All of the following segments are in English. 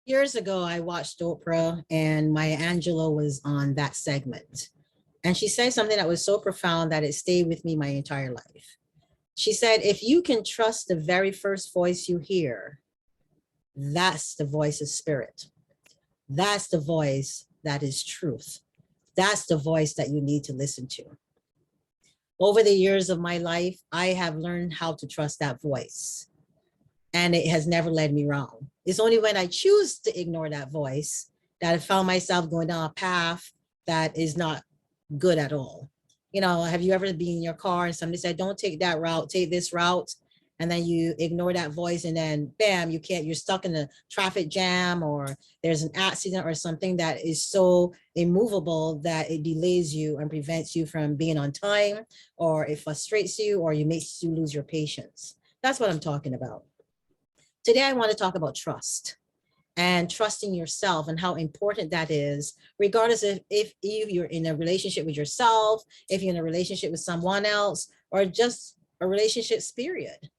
Years ago, I watched Oprah and Maya Angelou was on that segment. And she said something that was so profound that it stayed with me my entire life. She said, if you can trust the very first voice you hear, that's the voice of spirit. That's the voice that is truth. That's the voice that you need to listen to. Over the years of my life, I have learned how to trust that voice, and it has never led me wrong. It's only when I choose to ignore that voice that I found myself going down a path that is not good at all. You know, have you ever been in your car and somebody said, don't take that route, take this route? And then you ignore that voice and then bam, you're stuck in a traffic jam, or there's an accident or something that is so immovable that it delays you and prevents you from being on time, or it frustrates you, or it makes you lose your patience. That's what I'm talking about. Today, I want to talk about trust and trusting yourself and how important that is, regardless of if you're in a relationship with yourself, if you're in a relationship with someone else, or just a relationship, period.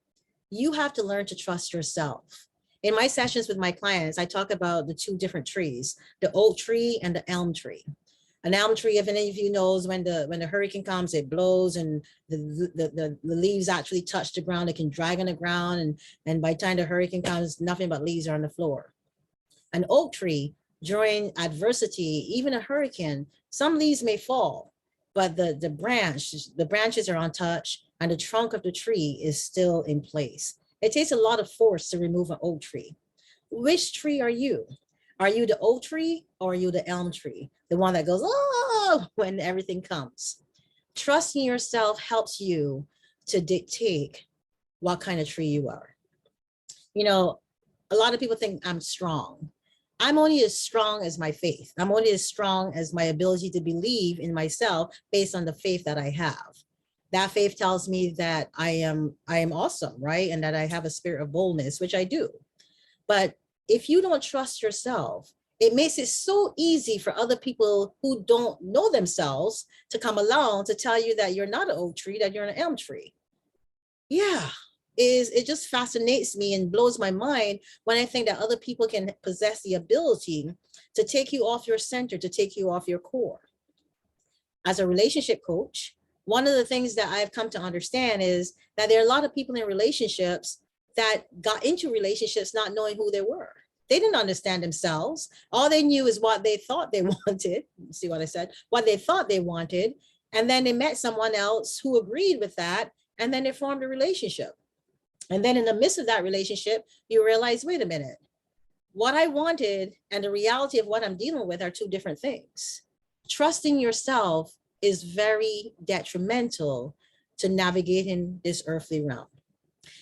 You have to learn to trust yourself. In my sessions with my clients, I talk about the two different trees, the oak tree and the elm tree. An elm tree, if any of you knows, when the hurricane comes, it blows and the leaves actually touch the ground. It can drag on the ground, and by the time the hurricane comes, nothing but leaves are on the floor. An oak tree, during adversity, even a hurricane, some leaves may fall, but the branches are untouched and the trunk of the tree is still in place. It takes a lot of force to remove an oak tree. Which tree are you? Are you the oak tree or are you the elm tree? The one that goes, oh, when everything comes. Trusting yourself helps you to dictate what kind of tree you are. You know, a lot of people think I'm strong. I'm only as strong as my faith. I'm only as strong as my ability to believe in myself based on the faith that I have. That faith tells me that I am awesome, right? And that I have a spirit of boldness, which I do. But if you don't trust yourself, it makes it so easy for other people who don't know themselves to come along to tell you that you're not an oak tree, that you're an elm tree. Yeah, it just fascinates me and blows my mind when I think that other people can possess the ability to take you off your center, to take you off your core. As a relationship coach, one of the things that I've come to understand is that there are a lot of people in relationships that got into relationships not knowing who they were. They didn't understand themselves. All they knew is what they thought they wanted. See what I said? What they thought they wanted. And then they met someone else who agreed with that. And then they formed a relationship. And then in the midst of that relationship, you realize, wait a minute, what I wanted and the reality of what I'm dealing with are two different things. Trusting yourself is very detrimental to navigating this earthly realm.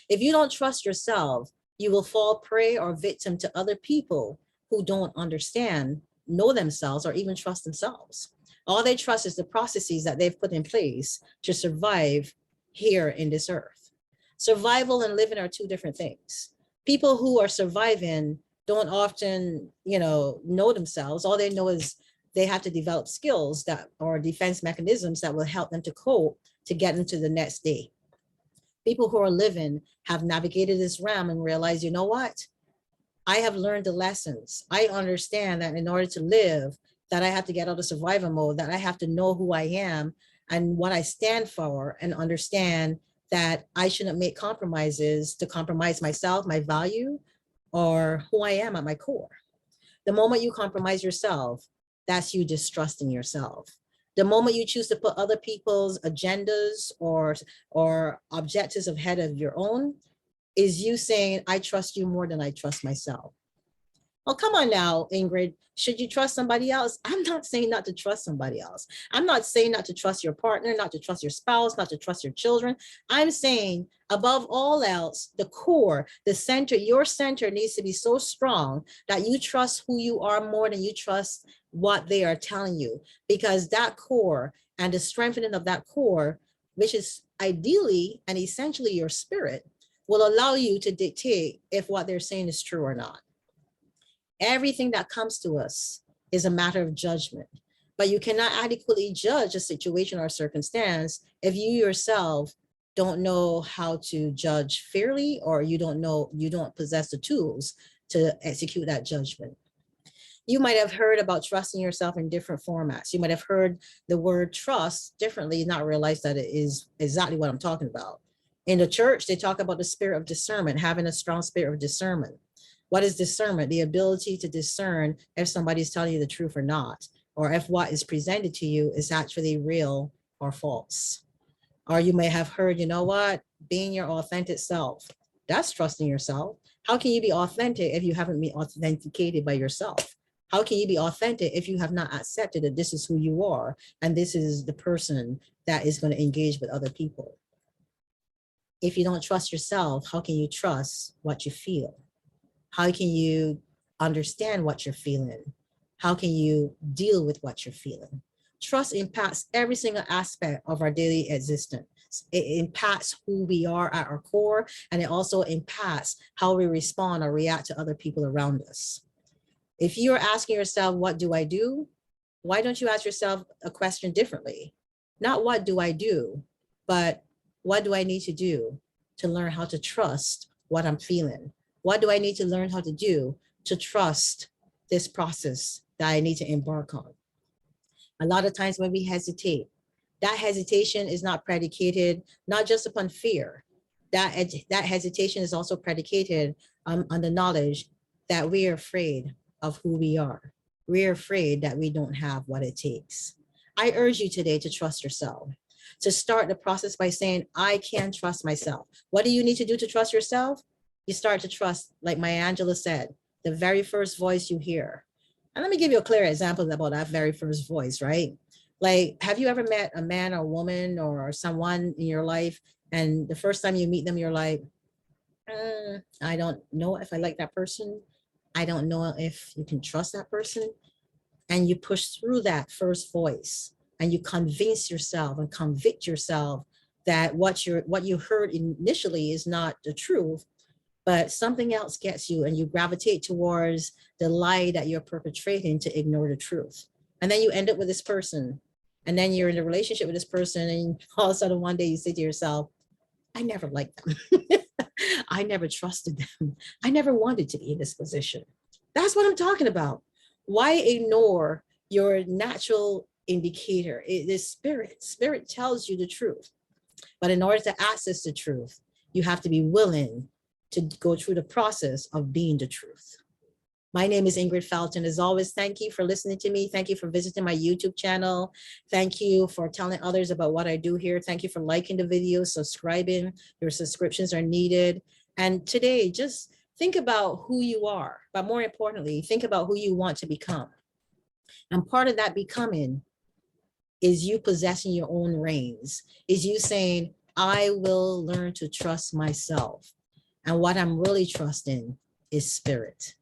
If you don't trust yourself, you will fall prey or victim to other people who don't understand, know themselves, or even trust themselves. All they trust is the processes that they've put in place to survive here in this earth. Survival and living are two different things. People who are surviving don't often, know themselves. All they know is they have to develop skills that or defense mechanisms that will help them to cope to get into the next day. People who are living have navigated this realm and realize, you know what? I have learned the lessons. I understand that in order to live, that I have to get out of survival mode, that I have to know who I am and what I stand for, and understand that I shouldn't make compromises to compromise myself, my value, or who I am at my core. The moment you compromise yourself, that's you distrusting yourself. The moment you choose to put other people's agendas or objectives ahead of your own is you saying, I trust you more than I trust myself. Oh, come on now, Ingrid. Should you trust somebody else? I'm not saying not to trust somebody else. I'm not saying not to trust your partner, not to trust your spouse, not to trust your children. I'm saying above all else, the core, the center, your center needs to be so strong that you trust who you are more than you trust what they are telling you. Because that core and the strengthening of that core, which is ideally and essentially your spirit, will allow you to dictate if what they're saying is true or not. Everything that comes to us is a matter of judgment, but you cannot adequately judge a situation or circumstance if you yourself don't know how to judge fairly, or you don't possess the tools to execute that judgment. You might have heard about trusting yourself in different formats. You might have heard the word trust differently, not realize that it is exactly what I'm talking about. In the church, they talk about the spirit of discernment, having a strong spirit of discernment. What is discernment? The ability to discern if somebody's telling you the truth or not, or if what is presented to you is actually real or false. Or you may have heard, you know what, being your authentic self, that's trusting yourself. How can you be authentic if you haven't been authenticated by yourself? How can you be authentic if you have not accepted that this is who you are and this is the person that is going to engage with other people? If you don't trust yourself, how can you trust what you feel? How can you understand what you're feeling? How can you deal with what you're feeling? Trust impacts every single aspect of our daily existence. It impacts who we are at our core, and it also impacts how we respond or react to other people around us. If you're asking yourself, what do I do? Why don't you ask yourself a question differently? Not what do I do, but what do I need to do to learn how to trust what I'm feeling? What do I need to learn how to do to trust this process that I need to embark on? A lot of times when we hesitate, that hesitation is not predicated not just upon fear. That hesitation is also predicated on the knowledge that we are afraid of who we are. We're afraid that we don't have what it takes. I urge you today to trust yourself, to start the process by saying, I can trust myself. What do you need to do to trust yourself? You start to trust, like Maya Angelou said, the very first voice you hear. And let me give you a clear example about that very first voice, right? Like, have you ever met a man or woman or someone in your life, and the first time you meet them, you're like, I don't know if I like that person. I don't know if you can trust that person. And you push through that first voice and you convince yourself and convict yourself that what you heard initially is not the truth, but something else gets you and you gravitate towards the lie that you're perpetrating to ignore the truth. And then you end up with this person, and then you're in a relationship with this person, and all of a sudden one day you say to yourself, I never liked them. I never trusted them. I never wanted to be in this position. That's what I'm talking about. Why ignore your natural indicator? It is spirit. Spirit tells you the truth. But in order to access the truth, you have to be willing to go through the process of being the truth. My name is Ingrid Felton. As always, thank you for listening to me. Thank you for visiting my YouTube channel. Thank you for telling others about what I do here. Thank you for liking the video, subscribing. Your subscriptions are needed. And today, just think about who you are, but more importantly, think about who you want to become. And part of that becoming is you possessing your own reins, is you saying, I will learn to trust myself. And what I'm really trusting is spirit.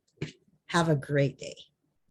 Have a great day.